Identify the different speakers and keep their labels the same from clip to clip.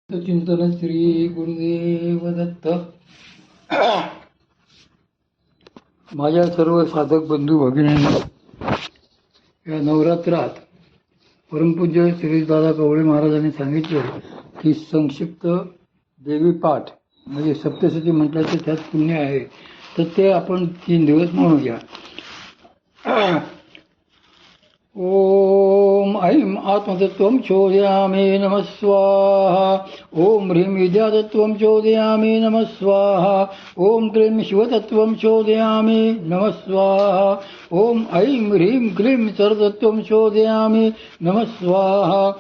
Speaker 1: चिंतन श्री गुरुदेव दत्त. माझ्या सर्व साधक बंधू भगिनींना या नवरात्रात परमपूज्य श्री दादा कवळे महाराजांनी सांगितले की संक्षिप्त देवी पाठ म्हणजे सप्तशती म्हटल्याचं त्यात पुण्य आहे, तर ते आपण 3 दिवस म्हणूया. ओम ऐं आत्मतत्त्वं चोदयामि नमः स्वाहा. ओम ह्रीं विद्यातत्त्वं चोदयामि नमः स्वाहा. ओम क्लीं शिवतत्त्वं चोदयामि नमः स्वाहा. ओम ऐं ह्रीं क्लीं सरतत्त्वं चोदयामि नमः स्वाहा.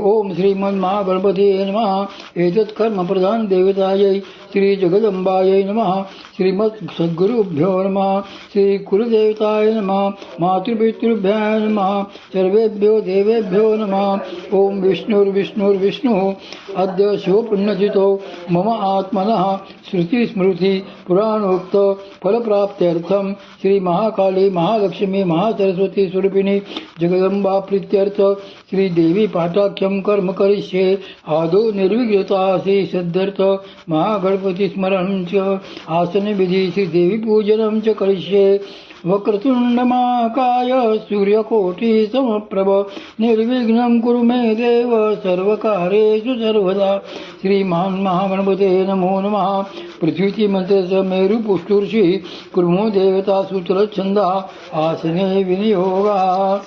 Speaker 1: ओम श्रीमन्महागणपते नमः. एतत् कर्मप्रधान देवतायै श्री जगदंबायै नमः. श्रीमत् सद्गुरुभ्यो नमः. श्री कुलदेवताय नमः. मातृपितृभ्याय नमः. सर्वेभ्यो देवेभ्यो नमः. ओम विष्णुर्विष्णुर्विष्णुः अद्य शिवपुण्यतिथौ मम आत्मनः श्रुतिस्मृति पुराणोक्त फलप्राप्त्यर्थं श्री महाकाली महालक्ष्मी महासरस्वती स्वरूपिणी जगदंबा प्रीत्यर्थ श्री देवी पाठाख्यं कर्म करिष्ये. आदौ निर्विघ्नतासि सिद्ध्यर्थ महागणपति स्मरणं च आसने विधि श्री देवी पूजनं च करिष्ये. वक्रतुंड महाकाय सूर्यकोटि समप्रभ निर्विघ्नं कुरु मे देव सर्वकार्येषु सर्वदा. श्रीमान महागणपते नमो नमः. पृथ्वीची मंत्रस्य मेरु पुष्टुर्षि कुर्मो देवता सूत्र छंदा आसने विनियोगा.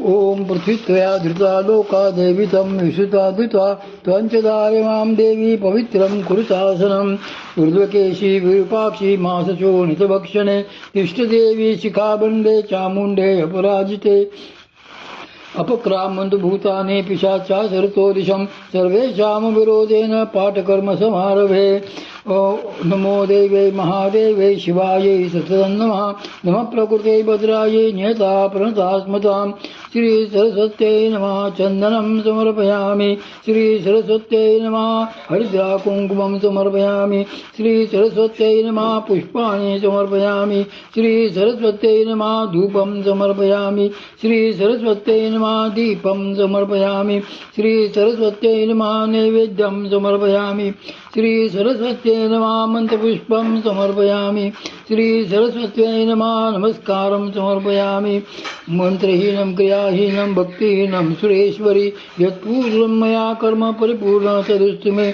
Speaker 1: ओम पृथ्वीत्वया धृता लोका देवी तं विश्रुता धृता त्वञ्चदाय मां देवी पवित्रं कुरुशासनम्. ऊर्ध्वकेशी विरूपाक्षी मासशोणितभक्षणे इष्टदेवी शिखाबंडे चामुण्डे अपराजिते अपक्रामन्तु भूतानि पिशाचा सरतो दिशं सर्वेषां विरोधेन पाठकर्म समारभे. नमो देवे महादेवे शिवायै सततं नमः. नमः प्रकृते भद्रायै नियता प्रणता स्मतां. श्री सरस्वत्यै नमः. चन्दनं समर्पयामि. श्री सरस्वत्यै नमः. हरिद्रा कुङ्कुमं समर्पयामि. श्री सरस्वत्यै नमः. पुष्पाणि समर्पयामि. श्री सरस्वत्यै नमः. धूपं समर्पयामि. श्री सरस्वत्यै नमः. दीपं समर्पयामि. श्री सरस्वत्यै नमः. नैवेद्यं समर्पयामि. श्री सरस्वत्यै नमः. मंत्रपुष्पं समर्पयामि. श्री सरस्वत्यै नमः. नमस्कारं समर्पयामि. मंत्रहीनं क्रियाहीनं भक्तिहीनं सुरेश्वरी यत्पूर्वं मया कर्म परिपूर्ण तदस्तु मे.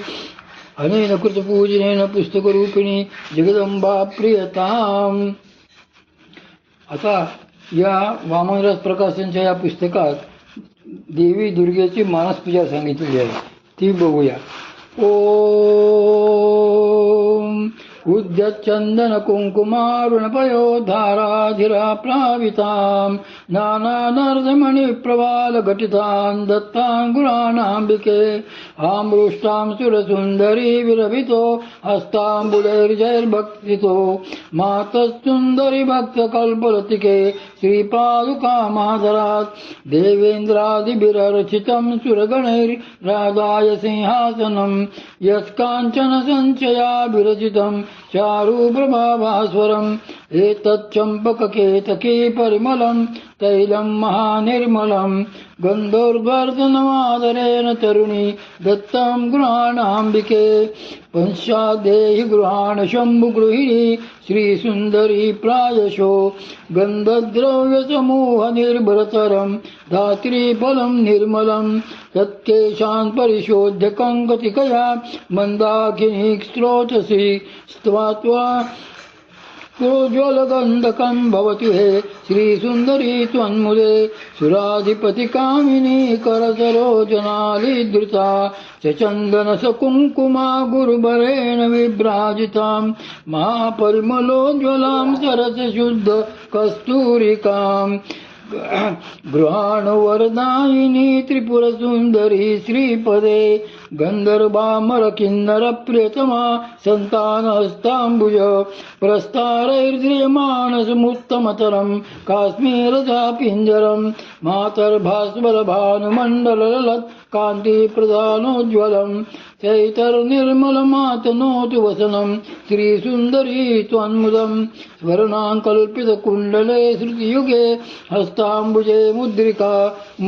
Speaker 1: अनेन कृतपूजनेन पुस्तकरूपिणी जगदंबा प्रियताम्. आता या वामनराज प्रकाशनच्या या पुस्तकात देवी दुर्गेची मानस पूजा सांगितलेली आहे, ती बघूया. ओम उद्यच्चंदन कुंकुमारुणपयो धाराधिरा प्लावितां नानानर्दमणि प्रवाल घटितां दत्तांगुराणांबिके. आमृष्टां सुरसुंदरी विरभितो हस्तांबुलैर्जैर्भक्तितो मातस्सुंदरी भक्तकल्पलतिके श्रीपादुकामादरात्. देवेन्द्रादिभिरर्चितं सुरगणैर्राधाय सिंहासनं यत्काञ्चन संचया विरचितं चारुप्रभाभास्वरम्. एतच्चम्पककेतकी परिमलं तैलं महानिर्मलं गन्धोर्वर्धनमादरेण तरुणी दत्तं गृहाणाम्बिके. पंचादेहि गृहाण शम्भुगृहिणी श्रीसुन्दरी प्रायशो गन्धद्रव्यसमूहनिर्भरतरं धात्रीफलं निर्मलं तत्केशान् परिशोध्य कङ्कतिकया मन्दाकिनी स्रोतसि स्त्वात्वा प्रोज्वलगन्धकं भवतु हे श्रीसुन्दरी त्वन्मुदे. सुराधिपतिकामिनी करसरोजनालिधृता चन्दनसकुङ्कुमा गुरुवरेण विभ्राजितां महापरिमलोज्ज्वलां सरसशुद्ध कस्तूरिकाम्. गृहाणुवरदायिनी त्रिपुरसुन्दरी श्रीपदे गन्धर्वामरकिन्नरप्रियतमा सन्तानहस्ताम्बुज प्रस्तारैर्ध्रियमाणसमुत्तमतरं काश्मीरजापिञ्जरं मातर्भास्वरभानुमण्डललत् कान्तिप्रधानोज्ज्वलं चैतर्निर्मलमातनोतु वसनं श्रीसुन्दरी त्वन्मुदं. स्वर्णाङ्कल्पितकुण्डले श्रुतियुगे हस्ताम्बुजे मुद्रिका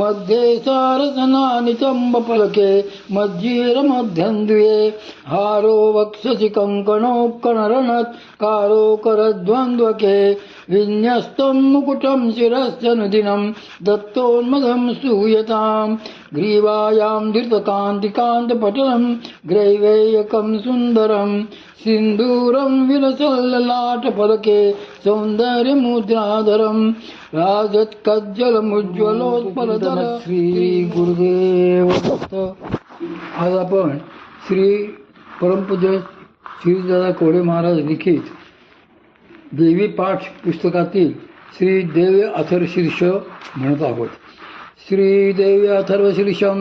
Speaker 1: मध्ये सारसनानि चम्बफलके मज्जीरमध्यन्द्वे हारो वक्षसि कङ्कणोत्कणरणत्कारो करद्वन्द्वके विन्यस्तं मुकुटं शिरश्चनुदिनं दत्तोन्मदं स्तूयताम् ग्रीवायां धृतकान्तिकान्तपटलं ग्रैवेयकं सुन्दरं सिन्दूरं विलसल्ललाटफलके सौन्दर्यमुद्राधरं राजत्कज्जलमुज्ज्वलोत्पलधर श्री गुरुदेव दत्त. आज आपण श्री परमपूज्य श्रीदादा कवडे महाराज लिखित देवी पाठ पुस्तकातील श्री देवी अथर्वशीर्ष म्हणत आहोत. श्री देवी अथर्वशीर्षम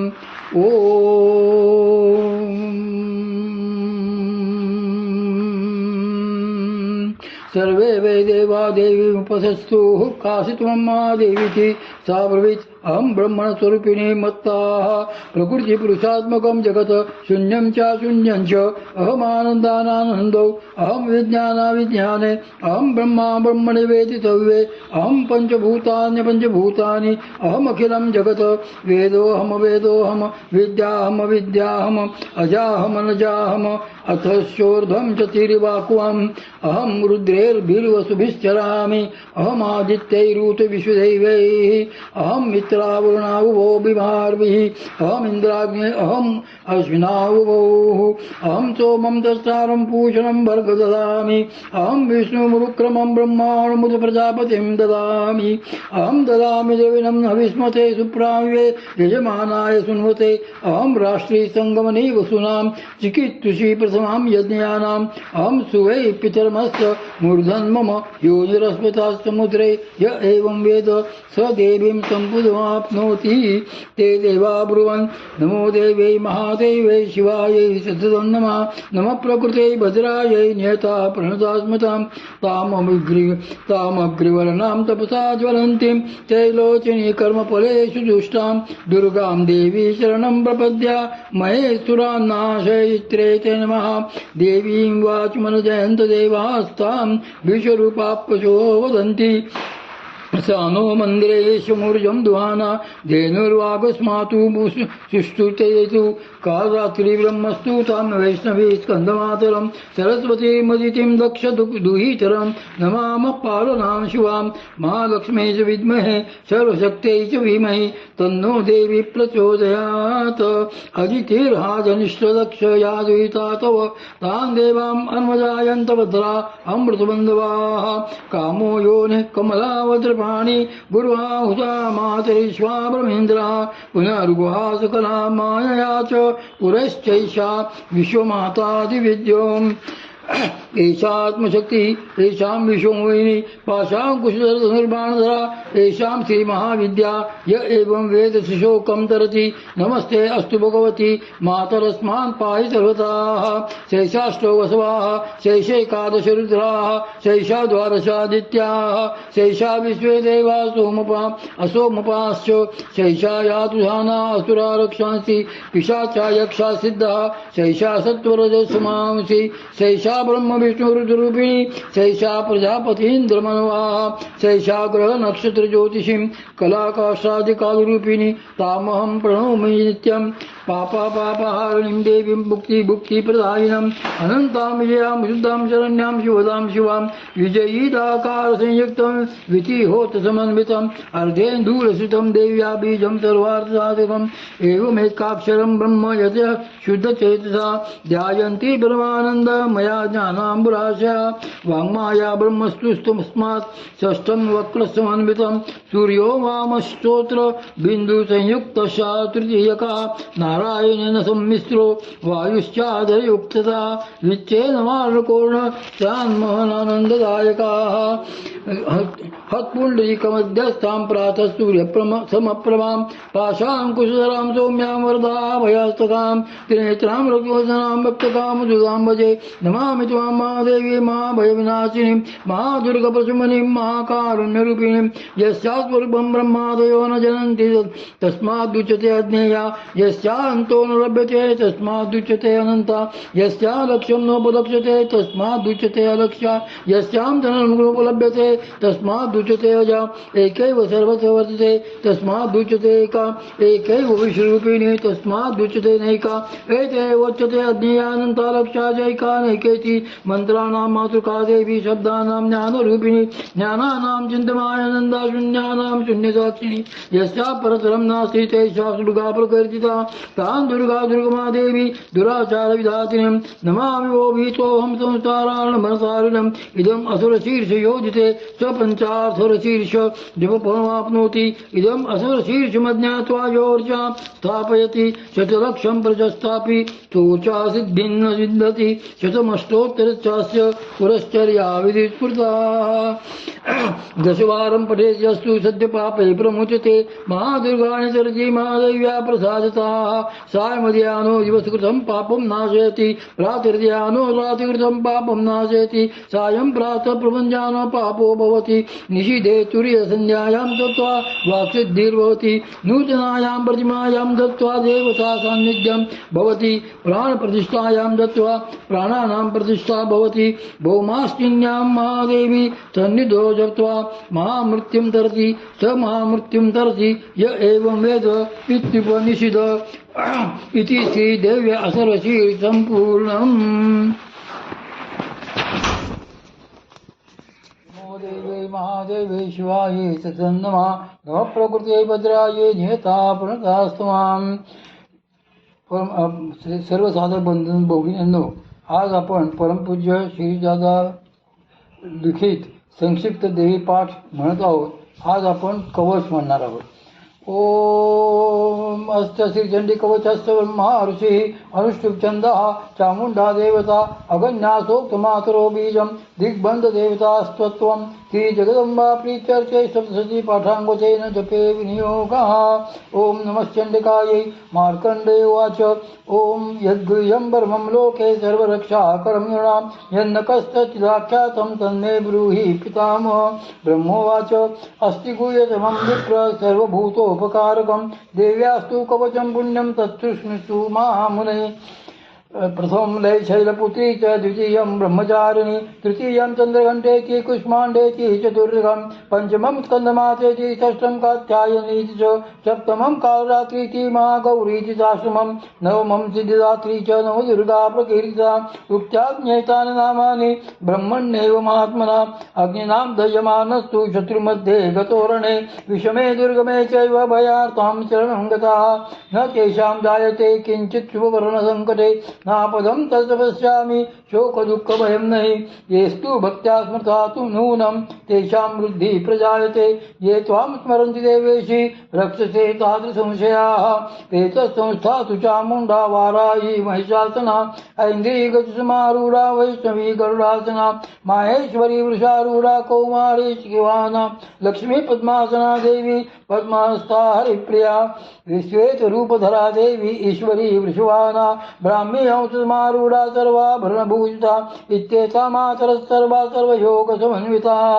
Speaker 1: सर्वे वै देवा देवीमुपसस्तु काशित्वम्मा देवीति सा ब्रवीत् अहं ब्रह्मणस्वरूपिणी मत्ताः प्रकृतिपुरुषात्मकं जगत् शून्यं च शून्यं च अहमानन्दानानन्दौ अहं विज्ञानाविज्ञाने अहं ब्रह्मा ब्रह्मणि वेदितव्ये अहं पञ्चभूतान्यपञ्चभूतानि अहमखिलं जगत् वेदोऽहम विद्याहम अजाहमनजाहम अथश्चोर्ध्वं च तिरिवाक्वम् अहं रुद्रेर्भिर्वसुभिश्चरामि अहमादित्यैरूतविश्वदैवैः अहं मित्रावरुणावुभो बिभार्भिः अहमिन्द्राग्ने अहम् अश्विनावुभोः अहं सोमं दस्तारं पूषणं भर्ग ददामि अहं विष्णुमुरुक्रमं ब्रह्माणमुत प्रजापतिं ददामि अहं ददामि द्रविणं हविस्मते सुप्रामिवे यजमानाय सुन्वते अहं राष्ट्रीयसङ्गमने वसूनां चिकित्सुषी प्रथमां यज्ञानाम् अहं सुवै पितरमस्य मूर्धन्मम योनिरस्मतास्तमुद्रे य एवं वेद स देवीं सम्पुदमाप्नोति. ते देवा ब्रुवन् नमो देवै महादेवै शिवायै सततं नमः नमः प्रकृते भद्रायै नियता प्रणता स्मतां तामग्रिवर्णां तपसा ज्वलन्तीं त्रैलोचनी कर्मफलेषु दुष्टां दुर्गां देवी शरणं प्रपद्या महेश्वरान्नाशयित्रे ते नमः. देवीं वाचमनुजयन्त देवास्तां विश्वरूपाप्पशो वदन्ति सा नो मन्दिरेषु मूर्जं दुहाना धेनुर्वागस्मातु सुष्ठुतेतु कालरात्रि ब्रह्मस्तु तां वैष्णवी स्कन्दमातरं सरस्वती मदितिं दक्ष दुहितरं नमामः पालनां शिवां महालक्ष्मी च विद्महे सर्वशक्त्यै च धीमहि तन्नो देवी प्रचोदयात्. अदितिर्हाजनिष्ठदक्ष या दुहिता तव तान् देवाम् अन्वजायन्त भद्रा अमृतबन्धवाः कामो योनिः कमलावद्रपाणि गुरुवाहुता मातरिश्वा ब्रह्मेन्द्रा पुनर्गुहा सकला मायया च पुरश्चैषा विश्वमातादिविद्योम् एषात्मशक्ति एषां विश्वमोहिनी पाशाङ्कुशधनुर्बाणधरा एषां श्रीमहाविद्या य एवं वेद शिशोकं तरति नमस्ते अस्तु भगवती मातरस्मान् पाहि सर्वतः. शैषाष्टो वसवाः शैषैकादश रुद्राः शैषा द्वादशादित्याः शैषा विश्वे देवा असोमपाश्च शैषा यातुधाना असुरा रक्षांसि पिशाचा यक्षा सिद्धः शैषा सत्वरजसमांसि शैषा ब्रह्म विष्णु रुद्ररूपिणी शैषा प्रजापतीन्द्रमनवाः शैषा ग्रह नक्षत्र ज्योतिषीं कलाकाशादिकालरूपिणी तामहं प्रणौमि नित्यं पापाहारिणीं देवीं भुक्तिप्रदायिनम् अनन्तां विजयां शुद्धां शरण्यां शिवदां शिवां विजयीदाकारसंयुक्तं विधिहोतसमन्वितम् अर्धेन्दूरसुतं देव्या बीजं सर्वार्थसाधकम् एवमेकाक्षरं ब्रह्म यतः शुद्धचेतसा ध्यायन्ति परमानन्द मया ज्ञानाम्बुराशया वाङ्माया ब्रह्मस्तुस्तस्मात् षष्ठं वक्रसमन्वितं सूर्यो वामस्तोत्र बिन्दुसंयुक्तशा तृतीयकः नारायणेन सम्मिश्रो वायुश्चादयुक्तता विच्छेदमार्णकोर्ण तान्मोहनानन्ददायकाः हत्पुण्डरीकमध्यस्थां प्रातः समप्रमां पाशाङ्कुशधरां सौम्यां वरदाभयास्तकां त्रिनेत्रां रघुवदनां भक्तकां दुदां भजे नमामि त्वां महादेवी महाभयविनाशिनीं महादुर्गप्रशमनीं महाकारुण्यरूपिणीं यस्यास्वरूपं ब्रह्मादयो न जनन्ति तस्मादुच्यते अज्ञेया यस्यान्तो न लभ्यते तस्मादुच्यते अनन्ता यस्या लक्ष्यं नोपलक्ष्यते तस्मादुच्यते अलक्ष्या यस्यां धनमुपलभ्यते तस्मादुच्यते अजा एकैव सर्वस्य वर्तते तस्मादुच्यते एका एकैव विश्वरूपिणी तस्मादुच्यते नैका एतैवोच्यते अज्ञेयानन्ता लक्ष्या जैका नैकेति मन्त्राणां मातृका देवी शब्दानां ज्ञानरूपिणी ज्ञानानां चिन्तमायानन्दा शून्यानां शून्यसाक्षिणी यस्या परतरं नास्ति तैषा दुर्गा प्रकीर्तिता तां दुर्गा दुर्गमा देवी दुराचारविधातिनीं नमामि वो भीतोऽहं संसारार्णमनसारिणम् इदम् असुरशीर्षयोजिते स्वपञ्चार्थरशीर्ष जपफलमाप्नोति इदम् असुरशीर्षमज्ञात्वा योर्चां स्थापयति शतलक्षं प्रजस्थापि तोचा सिद्धिन्न सिद्धति शतमष्टोत्तरश्चास्य पुरश्चर्या विधिस्मृता दशवारं पठेत् यस्तु सद्यपापै प्रमुच्यते महादुर्गाणि सरति महादेव्या प्रसादता सायमध्याह्नो दिवसकृतं पापं नाशयति प्रातर्ध्याह्नो रातिकृतं पापं नाशयति सायं प्रातः प्रभञ्जानो पापो भवति निषिधे तुर्यसन्ध्यायां दत्त्वा वाक्सिद्धिर्भवति नूतनायां प्रतिमायां दत्त्वा देवता सान्निध्यं भवति प्राणप्रतिष्ठायां दत्त्वा प्राणानां प्रतिष्ठा भवति भौमास्तिन्यां महादेवी सन्निधो जप्त्वा महामृत्युं तरति स महामृत्युं तरति य एवं वेद इत्युपनिषद इति श्रीदेव्या असर्वशीर्ष सम्पूर्णम्। देवे महादेवे शिवाये सतन्नमा नमः प्रकृते भद्राये नियता प्रणतास्तमाम्। सर्व साधक बंधू भगिनींनो, आज आपण परमपूज्य श्रीदादा लिखित संक्षिप्त देवी पाठ म्हणत आहोत। आज आपण कवच म्हणणार आहोत। ओम अस्य श्रीचंडी कवचस्य ब्रह्मा ऋषि अनुष्टुप छंदः चामुंडा देवता अगन्यासोक्तमातरो बीजं दिग्बंध देवता स्तवत्वं श्री जगदम्बा प्रीत्यर्चे सप्तशती पाठांगोतेन जपे विनियोगः। ओम नमश्चंडिकायै मार्कंडे उवाच ओम यद्गुह्यं परमं लोके सर्वरक्षाकरं नृणां यन्न कश्चिदाख्यातं तन्मे ब्रूहि पितामह। ब्रह्मोवाच अस्ति गुह्यतमं विप्र सर्वभूतोपकारकं देव्यास्तु कवचं पुण्यं तत्सुष्णुषु महामुने। प्रथमं लयशैलपुत्री च द्वितीयं ब्रह्मचारिणी तृतीयं चन्द्रघण्टेति कुष्माण्डेति चतुर्थं पञ्चमं स्कन्दमातेति षष्ठं कात्यायनीति च सप्तमं कालरात्रीति महागौरीति चाष्टमं नवमं सिद्धिदात्री च नवदुर्गा प्रकीर्तिता। उक्त्याज्ञेतानि नामानि ब्रह्मण्येव महात्मना अग्निनां दह्यमानस्तु शत्रुमध्ये गतोरणे विषमे दुर्गमे चैव भयार्तां शरणं गताः न तेषां जायते किञ्चित् शुभवर्णसङ्कटे नापदं तत्तपस्यामि शोकदुःखभयं नहि येस्तु भक्त्या स्मृता तु नूनं तेषां वृद्धिः प्रजायते ये त्वां स्मरन्ति देवेशि रक्षसे तादृशसंशयाः एतत्संस्था तु चामुण्डा वाराही महिषासना ऐन्द्रीगजसमारूढा वैष्णवी गरुडासना माहेश्वरी वृषारूढा कौमारी शिवाना लक्ष्मी पद्मासना देवी पद्मास्था हरिप्रिया विश्वेतरूपधरा देवी ईश्वरी वृषवाना ब्राह्मी हंसमारूढा सर्वाभरणभूषिता इत्येता मातरः सर्वा सर्वयोगसमन्विताः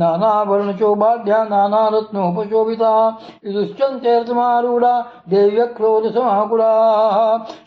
Speaker 1: नानावर्णशोभाढ्या नानारत्नोपशोभिताः इदुश्चन्तेऽर्थमारूढा देव्यक्रोधसमाकुलाः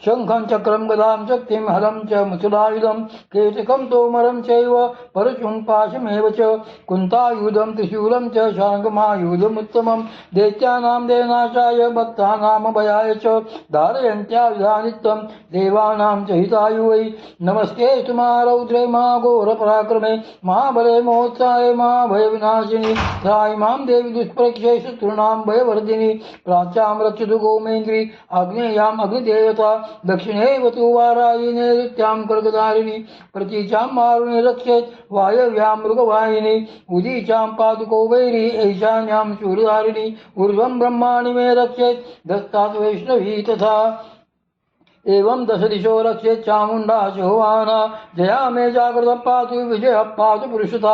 Speaker 1: शङ्खं चक्रं गदां शक्तिं हलं च मुसलायुधं केतकं तोमरं चैव परशुं पाशमेव च कुन्तायुधं त्रिशूलं च शाङ्गमायुधमुत्तमं दैत्यानां देवनाशाय भक्तानां भयाय च धारयन्त्यायुधानित्यं देवानां च हिताय वै। नमस्ते महारौद्रे महाघोरपराक्रमे महाबले महोत्साहे महाभयविनाशिनी त्रायिमां देवी दुष्प्रक्षे शत्रूणां भयवर्धिनी प्राच्यां रक्षतु गोमेन्द्री आग्नेयाम् अग्निदेवता दक्षिणेव तु वारायी नैऋत्यां कर्कधारिणी प्रतीचां मारुणी रक्षेत् वायव्यां मृगवाहिनी उदीचां पादुको वैरी ईशान्यां शूरधारिणी ऊर्ध्वं ब्रह्माणि मे रक्षेत् दत्तात् वैष्णवी तथा। एवं दश दिशो रक्षे चामुंडा चोवाना जया मे जागृत पातु विजय पातु पुरुषता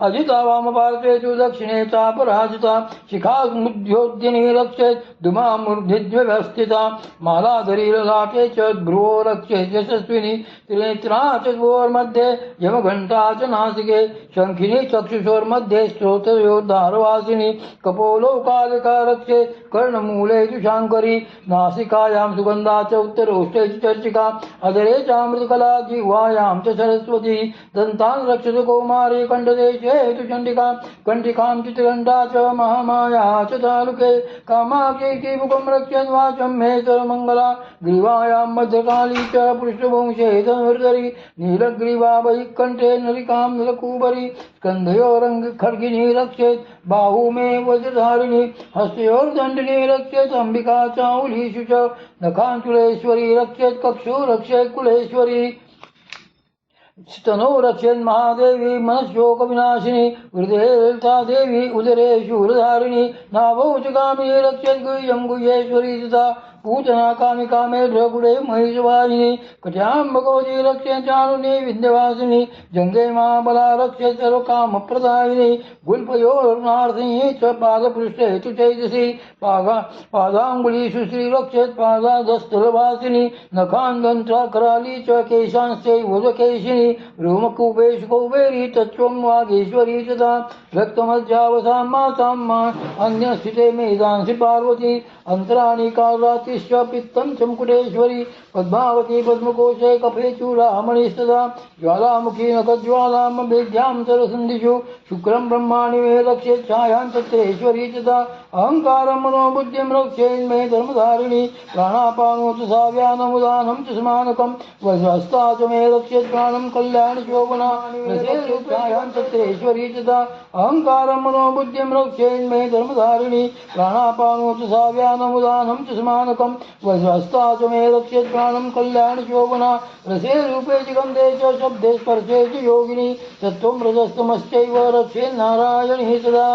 Speaker 1: अजिता वाम पार्श्वे तु दक्षिणे चापराजिता शिखा मुद्योद्यनी रक्षेत् धूमामूर्ध्निव्यवस्थिता मालाधरी ललाटे च भ्रुवो रक्षेत् यशस्विनी त्रिनेत्रा च भ्रुवोर्मध्ये यमघण्टा च नासिके शङ्खिनी चक्षुषोर्मध्ये श्रोत्रयोद्धारवासिनी कपोलो कालिका रक्षेत् कर्णमूले तु शाङ्करी नासिकायां सुगन्धा च उत्तरोष्ठे च चर्चिका अधरे चामृतकला जिह्वायां च सरस्वती दन्तान् रक्षतु कौमारी कण्ठदेशे तु चण्डिका कण्ठिकां चित्रघण्टा च महामाया च तालुके कामाक्षी मुखं रक्षन् वाचं मे सर्वमङ्गला ग्रीवायां मध्यकाली च पृष्ठवंशे धनुर्धरी नीलग्रीवा बहिः कण्ठे नलिकां नलकूबरी स्कन्धयोरङ्ग खड्गिनी रक्षेत् बाहू मे वज्रधारिणी हस्तयोर्दण्डिनी रक्षेत् अम्बिका चाहुलीषु च नखाञ्चुलेश्वरी रक्षेत् कक्षु रक्षेत् कुलेश्वरी स्तनो रक्षेन् महादेवी मनश्शोक विनाशिनी हृदये ललिता देवी उदरे शूलधारिणी नाभौ च कामिनी रक्षेत् गुह्यं गुह्येश्वरी तथा पूतना कामिका मे भ्रगुडे महिषवाहिनी कट्यां भगवती रक्षेत् चारुणी विद्यवासिनी जङ्गे महाबला रक्षेत् सर्वकामप्रदायिनी गुल्फयोर्नार्थिनी च पादपृष्ठे तु चैतसी पादाङ्गुलीषु श्री रक्षेत् पादादस्थलवासिनी नखान्दन्त्रा कराली च केशांश्चैव केशिनी रोमकूपेषु कौबेरी तत्त्वं वागीश्वरी तथा रक्तमध्यावसां मातां अन्यस्थिते मेधांसि पार्वती अन्तराणि कालरातिश्च पित्तं च मुकुटेश्वरी पद्मावती पद्मकोशे कफे चूडामणिस्तदा ज्वालामुखी नखज्वालां वेद्यां सरसन्धिषु शुक्रं ब्रह्माणि मे रक्षेत् छायां तत्रेश्वरी तथा अहङ्कारं मनोबुद्धिं रक्षेन्मे धर्मधारिणी प्राणापानो च साव्यानमुदानं च समानकं वज्रस्ता च मे रक्षेत् प्राणं कल्याणशोभना छायां तत्रेश्वरी तथा अहङ्कारं मनोबुद्धिं रक्षेन्मे धर्मधारिणी प्राणापानो च साव्यानमुदानं च समानकं वज्रस्ता च मे रक्षेत् प्राणं कल्याणशोभना रसे रूपे च गन्धे च शब्दे स्पर्शे च योगिनी तत्त्वं रजस्तमश्चैव रक्षेन्नारायणी सदा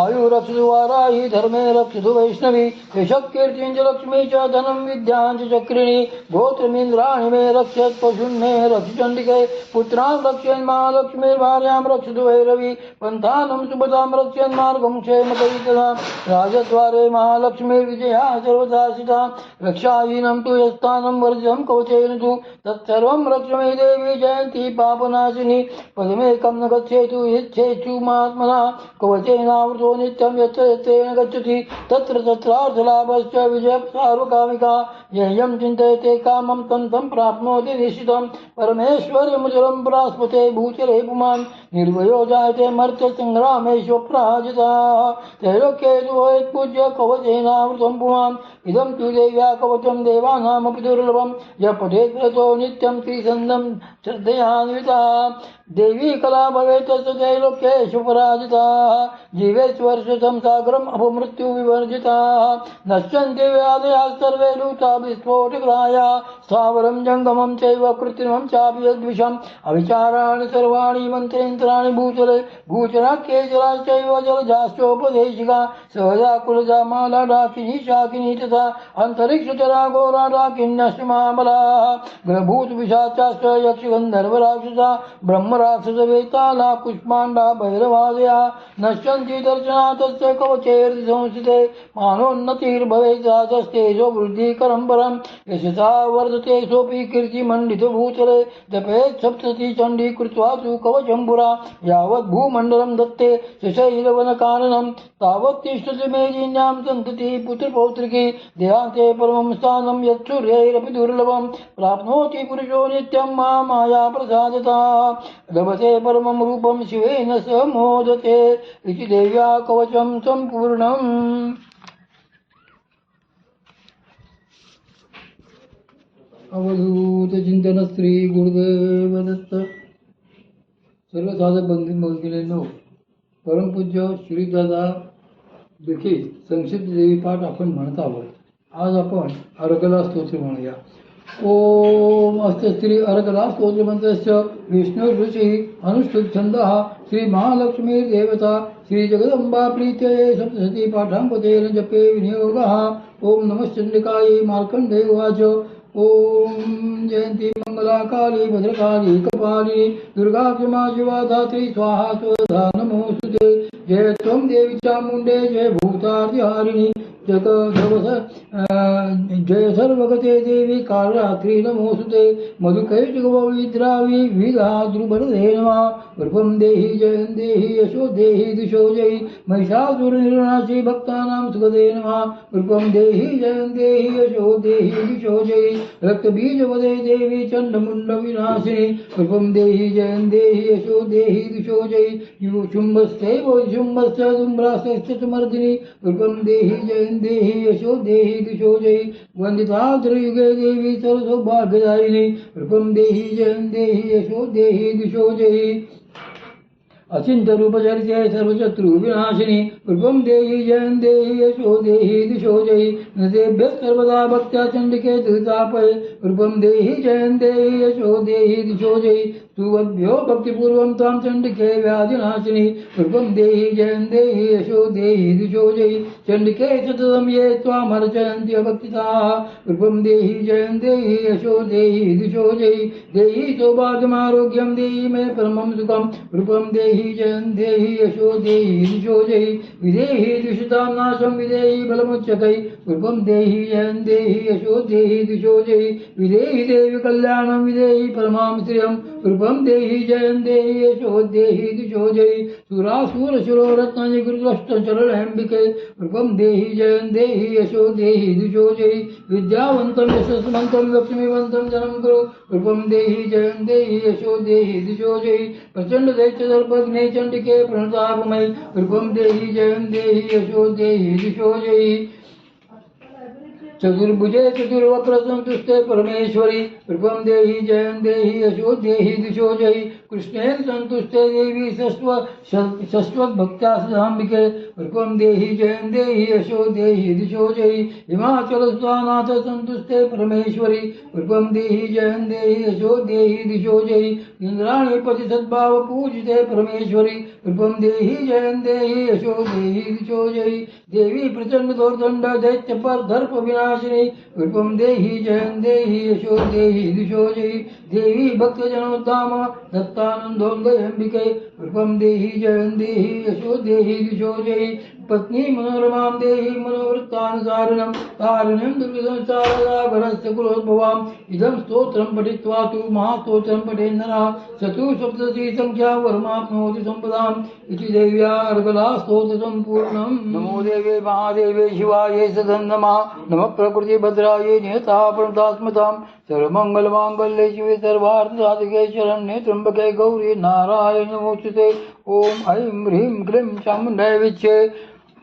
Speaker 1: आयु रक्षतु वाराही धर्मे रक्षतु वैष्णवी यशकीर्तिं च लक्ष्मी च धनं विद्यां च चक्रिणी गोत्रमिन्द्राणि मे रक्षत् पशून् मे रक्ष चण्डिके पुत्रान् रक्षन् महालक्ष्मीर्भार्यां रक्षतु भैरवी पन्थानं सुभदां रक्षन् मार्गं क्षेमकरी तथा राजद्वारे महालक्ष्मीर्विजया सर्वदा सिता रक्षाहीनं तु यस्थानं वर्जितं कवचेन तु तत्सर्वं रक्ष मे देवी जयन्ती पापनाशिनी पदमेकं न गच्छेतु इच्छेषु महात्मना कवचेनावृतो नित्यं यत्र यत्रेण गच्छति तत्र तत्रार्थलाभश्च विजयः सार्वकामिका यह्यं चिन्तयते कामं तं तं प्राप्नोति निश्चितं परमेश्वर्यमुजरं प्रास्पते भूचरे पुमान् निर्भयो जायते मर्त्यसङ्ग्रामेष्वपराजिताः त्रैलोक्ये तु भवेत् पूज्य कवचेनावृतं पुमान् इदं तु देव्या कवचं देवानामपि दुर्लभं यः पठेत् व्रतो नित्यं त्रिसन्धं श्रद्धयान्वितः देवी कला भवेत् तस्य त्रैलोक्येषु पराजिताः जीवेश्वर्षं सागरम् अपमृत्यु विवर्जिताः नश्यन्ति व्याधयः सर्वे लूता विस्फोटग्राह्याः स्थावरं जङ्गमं चैव कृत्रिमं चापि यद्विषम् अविचाराणि सर्वाणि मन्त्रेन्द्राणि भूचरे भूचराख्ये जलाश्चैव जलजाश्चोपदेशिका सहजा कुलजा माला डाकिनी शाकिनी तथा अन्तरिक्षचरा घोरा डाकिन्यश्च महाबलाः ग्रहभूतपिशाचाश्च यक्षगन्धर्वराक्षसा ब्रह्मराक्षसवेताला पुष्पाण्डा भैरवादया नश्यन्ति दर्शनात् तस्य कवचैर्संस्थिते मानोन्नतिर्भवेत् राजस्तेजो वृद्धिकरं परं यशसा वर्धते सोऽपि कीर्तिमण्डितभूतले जपेत् सप्तति चण्डी कृत्वा तु कवचं पुरा यावत् भूमण्डलं दत्ते शशैलवनकाननं तावत् तिष्ठति मेदिन्यां सन्ततिः पुत्रपौत्रिकी देहान्ते परमं स्थानं यत् सूर्यैरपि दुर्लभं प्राप्नोति पुरुषो नित्यं माया प्रसादतः लभते परमं रूपं शिवेन स मोदते इति देव्या कवचं सम्पूर्णम्। अवधूत चिंतन श्री गुरुदेव दत्त। सर्व साधक बंधू भगिनींनो, परमपूज्य श्रीदादा देखील संक्षिप्त देवी पाठ आपण म्हणत आहोत। आज आपण अर्गला स्तोत्र म्हणूया। ओम अस्त श्री अर्गला स्तोत्र मंत्रस्य विष्णु ऋषि अनुष्ठुप छंदः श्री महालक्ष्मी देवता श्री जगदंबा प्रीत्यै सप्तशती पाठांपतेन जपे विनियोगः। ओम नमः चंडिकायै मार्कंडेय उवाच ओम जयंती मंगला काली भद्रकाली कपाली दुर्गा क्षमा शिवा धात्री स्वाहा स्वधा नमोस्तुते जय त्वं देवी चामुंडे जय भूतार्तिहारिणी जय सर्वगते देवी कालरात्रि नमोस्तुते मधुकैटगौळीद्रावी विधाद्रुभरदे नमः वृपं देहि जयं देहि यशो देहि दिशो जयि महिषासुरनिर्नाशि भक्तानां सुखदे नमः वृपं देहि जयं देहि यशो देहि दिशो जयि रक्तबीजवदे देवी चण्डमुण्डविनाशिनि वृपं देहि जयं देहि यशो देहि दिशो जयि शुम्भस्ते शुम्भश्च दुम्रास्तश्च मर्दिनि वृपं देहि जयं देहि यशो देहि दिशो जयि वन्दिताद्रयुगे देवी सर्वसौभाग्यदायिनि वृपं देहि जयं देहि यशो देहि दिशो जयि अचिंत रूपचरिते सर्वशत्रु विनाशिनी वृपं देहि जयं देहि यशो देहि दिशो जयि नृतेभ्यः सर्वदा भक्त्या चण्डिके धृतापये वृपं देहि जयं देहि यशो देहि दिशो जयि तुवद्भ्यो भक्तिपूर्वं तां चण्डिके व्याधिनाशिनी वृपं देहि जयं देहि यशो देहि दिशो जयि चण्डिके सततं ये त्वामर्चयन्ति भक्तिताः वृपं देहि जयं देहि यशो देहि दिशो जयि देहि सौभाग्यमारोग्यं देहि मे परमं सुखं वृपं देहि जयं देहि यशो देहि दिशो जयि विदेहि दुषितां नाशं विदेहि बलमुच्यकै वृपं देहि जयं देहि यशो देहि दिशो जयि विदेहि देवि कल्याणं विदेहि परमां श्रियं वृपं देहि जयं देहि यशो देहि दिशो जयि सुरासुरशिरो रत्नानि गुरुदष्टचरणेऽम्बिके वृपं देहि जयं देहि यशो देहि दिशो जयि विद्यावन्तं यशस्वन्तं लक्ष्मीवन्तं जनं कुरु वृपं देहि जयं देहि यशो देहि दिशो जयि प्रचण्ड दैत्यदर्पग्ने चण्डिके प्रणतापमयि वृपं देहि जयं देहि यशो देहि दिशो जयि चतुर्भुजे चतुर्वक्र संतुष्टे परमेश्वरी वृपं देहि जयं देहि यशो देहि दिशो जयि कृष्णेन संतुष्टे देवी शश्वद्भक्त्या सदाम्बिके वृपं देहि जयं देहि यशो देहि दिशो जयि हिमाचलस्वानाथ संतुष्टे परमेश्वरी वृपं देहि जयं देहि यशो देहि दिशो जयि इंद्राणी पति सद्भाव पूजिते परमेश्वरी वृपं देहि जयं देहि यशो देहि दिशो जयि देवी प्रचंड दोर्दंड दैत्य पर दर्प विनाशिनी वृपं देहि जयं देहि यशो देहि दिशो जयि देवी भक्तजनोद्धाम दत्तानन्दोऽम्बिके वृपं देहि जयं देहि यशो देहि दिशो जयि पत्नी मनोरमां देहि मनोवृत्तानुसारिणं तारिणीं दुर्गसंसारदाभरस्य कुलोद्भवाम् इदं स्तोत्रं पठित्वा तु महास्तोत्रं पठेन्नरः स तु सप्तशती संख्या वरमाप्नोति सम्पदाम् इति देव्या अर्गला स्तोत्रसम्पूर्णम् नमो देवे महादेवे शिवाय सदन्नमः नमः प्रकृतिभद्रायै निहताः प्रणतास्मतां सर्वमङ्गलमाङ्गल्ये शिवे सर्वार्थसाधिके शरण्ये त्र्यम्बके गौरी नारायण नमोस्तुते ओम ऐं ह्रीं क्लीं चामुंडाय विच्चे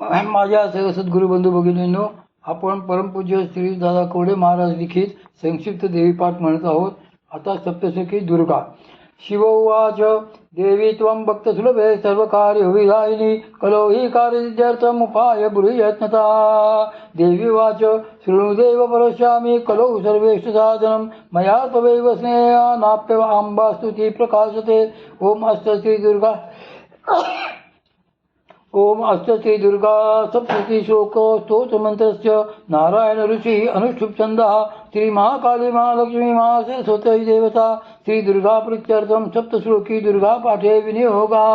Speaker 1: माझ्या सद्गुरु बंधू भगिनींनो आपण परमपूज्य श्री दादा कवडे महाराज लिखित संक्षिप्त देवीपाठ म्हणत आहोत. आता सप्तशती दुर्गा. शिव उवाच देवी त्वं भक्तसुलभे सर्वकार्यविधायिनी कलो हि कार्यसिद्ध्यर्थमुपाय ब्रूहि देवी उवाच शृणुदेव परोष्यामि कलो सर्वेषु साधनं मया त्वमेव स्नेहानाप्य अम्बास्तुति प्रकाशते. ओम अष्टश्री दुर्गा ओम अष्टश्री दुर्गा सप्तशती श्लोक स्तोत्रमन्त्रस्य नारायण ऋषि अनुष्ठुप छन्दः श्री महाकाली महालक्ष्मी महासरस्वती देवता श्री दुर्गा प्रीत्यर्थं सप्तश्लोकी दुर्गा पाठे विनियोगः.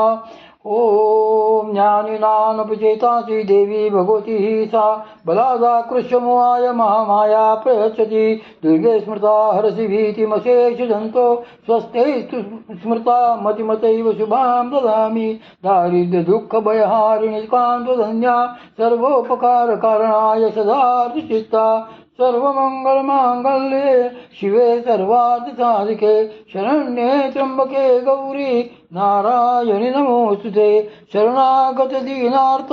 Speaker 1: ओम ज्ञानिनानपचेतासि देवी भगवती सा बलादाकृष्यमोहाय महामाया प्रयच्छति दुर्गे स्मृता हरसि भीतिमशेषजन्तो स्वस्ते स्मृता मतिमतैव शुभां ददामि दारिद्र्यदुःखभयहारिणि कान्तधन्या सर्वोपकारकारणाय सदार्थिचित्ता सर्वमंगलमांगल्ये शिवे सर्वार्थसाधिके शरण्ये त्र्यंबके गौरी नारायणि नमोस्तुते. शरणागत दीनार्थ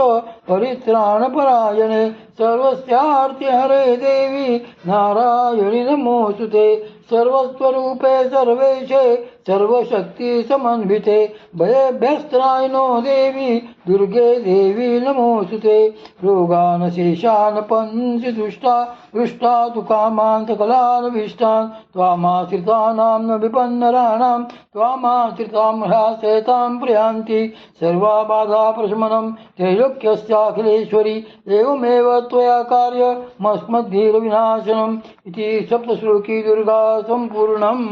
Speaker 1: परित्राणपरायणे सर्वस्यार्ति हरे देवी नारायणि नमोस्तुते. सर्वस्वरूपे सर्वेशे सर्वशक्ती समन्विते भयेभ्यस्त्राय नो देवी दुर्गे देवी नमोस्तुते रोगान शेषान पंचि दुष्टा हृष्टा तु कामान् सकलानभीष्टान् त्वामाश्रितानां न विपन्नराणां त्वामाश्रितां ह्यासेतां प्रयान्ति सर्वा बाधा प्रशमनं त्रैलोक्यस्याखिलेश्वरी एवमेव त्वया कार्यमस्मद्भिर्विनाशनम् इति सप्तश्लोकी दुर्गा सम्पूर्णम्।